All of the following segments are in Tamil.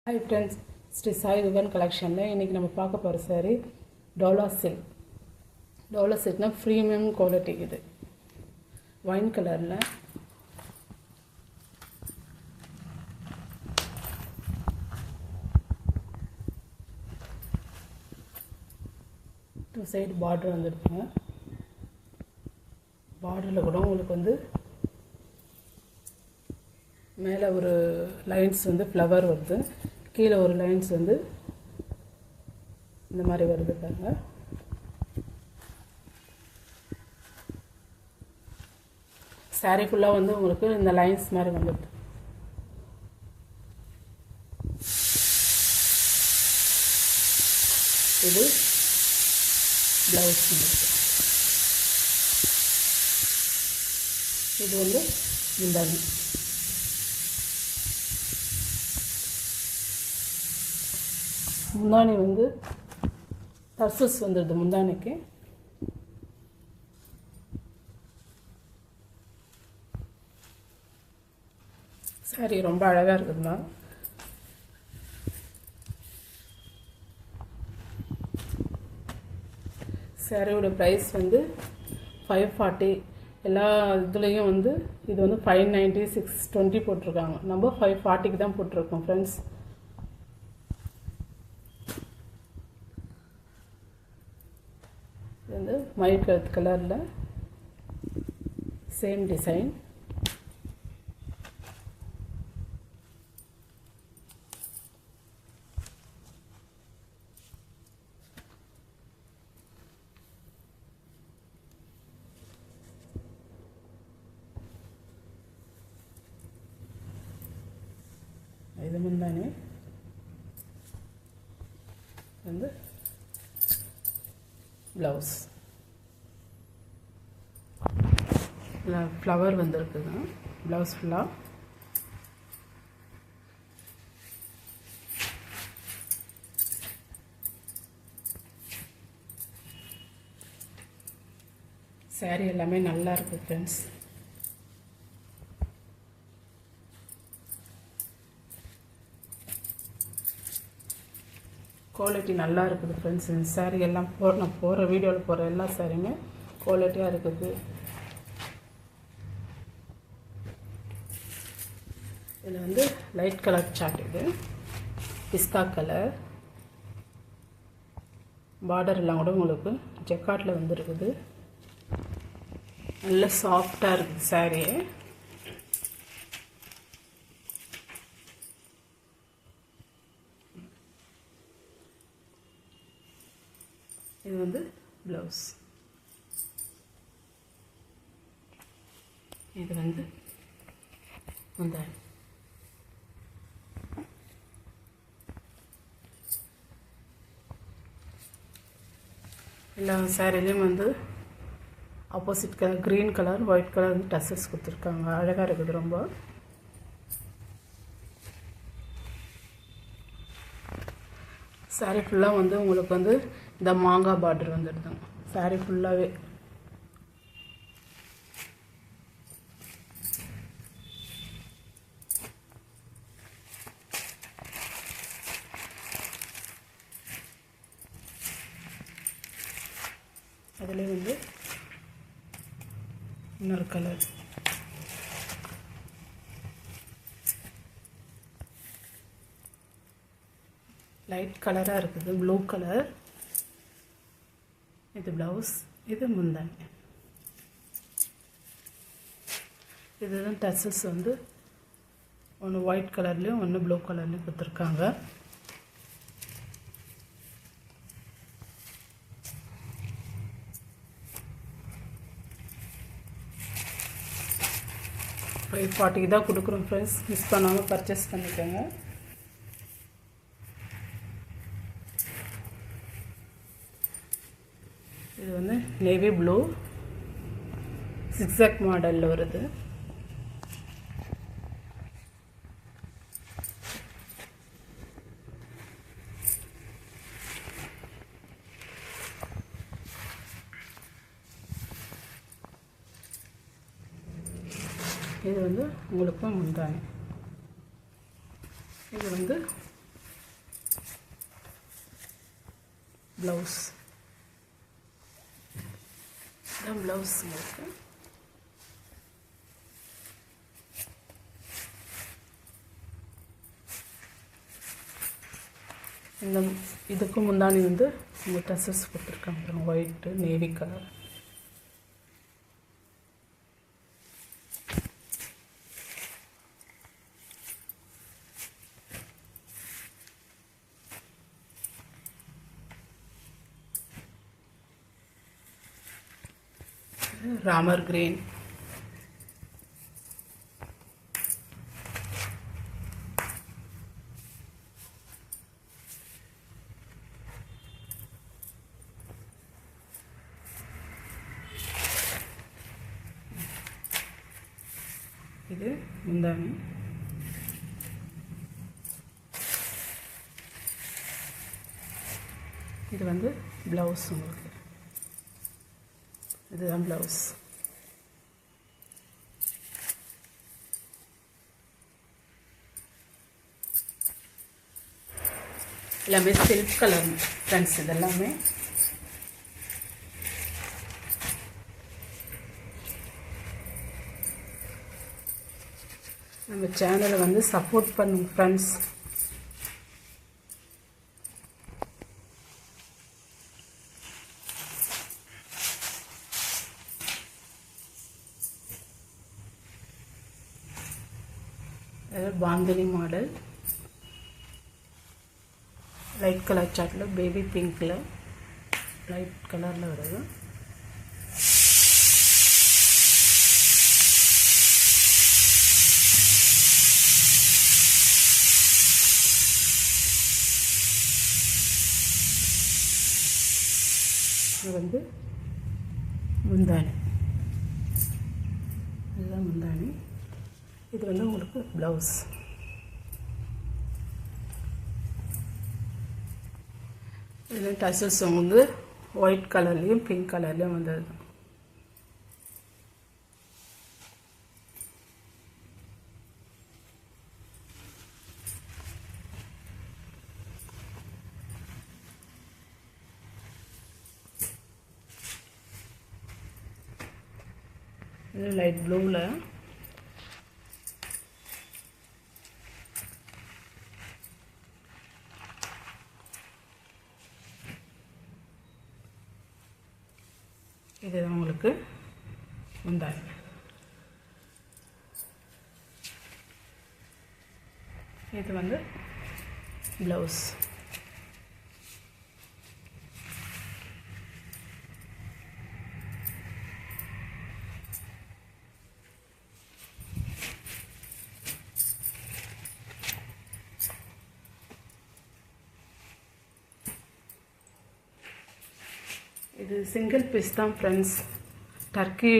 Hi friends, Sri Sai Vivan collection la இன்னைக்கு நம்ம பார்க்க போற saree Dola silk. Dola silk na premium quality இது. Wine colorல two side border வந்திருக்குங்க. borderல கூட உங்களுக்கு வந்து மேலே ஒரு லைன்ஸ் வந்து ஃப்ளவர் வருது, கீழே ஒரு லைன்ஸ் வந்து இந்த மாதிரி வருது பாருங்க. சாரீ ஃபுல்லாக வந்து உங்களுக்கு இந்த லைன்ஸ் மாதிரி வந்துடுது. இது ப்ளவுஸ், இது வந்து முந்தானி. முந்தானி வந்து டர்சஸ் வந்துடுது முந்தானிக்கு. சாரி ரொம்ப அழகாக இருக்குதுண்ணா. சாரியோட ப்ரைஸ் வந்து 540. எல்லா இதுலேயும் வந்து இது வந்து 590, 620 போட்டிருக்காங்க. நம்ம 540க்கு தான் போட்டிருக்கோம் ஃப்ரெண்ட்ஸ். இது வந்து மயில் கலர் கலரில் சேம் டிசைன். இது முந்தானி வந்து ப்ளவுஸ். ஃப்ளவர் வந்துருக்குது ப்ளவுஸ் ஃபுல்லாக. சாரீ எல்லாமே நல்லா இருக்குது ஃப்ரெண்ட்ஸ். குவாலிட்டி நல்லா இருக்குது ஃப்ரெண்ட்ஸ். இந்த சாரீ எல்லாம் நான் போகிற வீடியோவில் போகிற எல்லா சாரியுமே குவாலிட்டியாக இருக்குது. இதில் வந்து லைட் கலர் சார்ட், இது பிஸ்தா கலர். பார்டர் எல்லாம் கூட உங்களுக்கு ஜெக்கார்டில் வந்துருக்குது. நல்ல சாஃப்டாக இருக்குது சாரீ. இது வந்து ப்ளவுஸ். இது வந்து முந்தானி. எல்லா சாரிலையும் வந்து opposite colour green colour white colour வந்து டசல்ஸ் கொடுத்துருக்காங்க. அழகாக இருக்குது ரொம்ப. சாரீ ஃபுல்லாக வந்து உங்களுக்கு வந்து இந்த மாங்காய் பார்டர் வந்துடுதுங்க சாரீ ஃபுல்லாகவே. அதிலே வந்து இன்னொரு கலர் லைட் கலராக இருக்குது, ப்ளூ கலர். இது ப்ளவுஸ், இது முந்தானி. இதுதான் டசல்ஸ் வந்து ஒன்று ஒயிட் கலர்லேயும் ஒன்று ப்ளூ கலர்லேயும் கொடுத்துருக்காங்க. $540 தான் கொடுக்குறோம் ஃப்ரெண்ட்ஸ். மிஸ் பண்ணாமல் பர்ச்சேஸ் பண்ணிக்கோங்க. இது வந்து நேவி ப்ளூ சிக்ஸாக் மாடலில் வருது. இது வந்து உங்களுக்கு முந்தானி. இது வந்து ப்ளவுஸ். இதுதான் ப்ளவுஸ் உங்களுக்கு. இந்த இதுக்கு முந்தானி வந்து உங்கள் டசஸ் கொடுத்துருக்காங்க, white navy colour. Ramar green. இது முந்தானி. இது வந்து ப்ளவுஸ் உங்களுக்கு. இதுதான் ப்ளவுஸ். எல்லாமே சில்க் கலர் ஃப்ரெண்ட்ஸ். இதெல்லாமே நம்ம சேனலை வந்து சப்போர்ட் பண்ணுங்க friends. Bandhani model, light colour சார்ட்டில் பேபி பிங்க்கில் லைட் கலரில் வருது. இது வந்து முந்தானி. இதுதான் முந்தானி. இது வந்து உங்களுக்கு ப்ளவுஸ். இது டசல்ஸ் வந்து ஒயிட் கலர்லேயும் பிங்க் கலர்லேயும் வந்தது. இது லைட் ப்ளூவில் இதுதான் உங்களுக்கு முந்தானி. இது வந்து ப்ளவுஸ். இது சிங்கிள் பீஸ் தான் friends. Turkey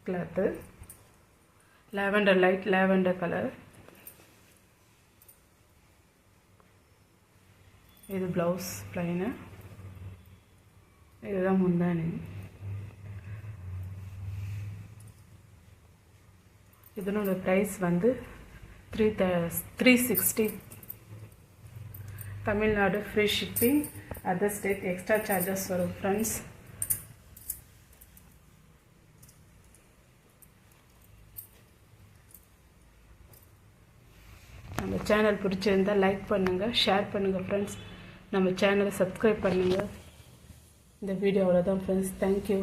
cloth, lavender, light lavender colour. இது ப்ளவுஸ் ப்ளைனு. இதுதான் முந்தானி. இதனோட ப்ரைஸ் வந்து 360. Tamil Nadu free shipping. Other state extra charges வரும் ஃப்ரெண்ட்ஸ். நம்ம சேனல் பிடிச்சிருந்தால் லைக் பண்ணுங்கள், ஷேர் பண்ணுங்கள் ஃப்ரெண்ட்ஸ். நம்ம சேனலை சப்ஸ்கிரைப் பண்ணுங்கள். இந்த வீடியோ அவ்வளோதான் ஃப்ரெண்ட்ஸ். தேங்க்யூ.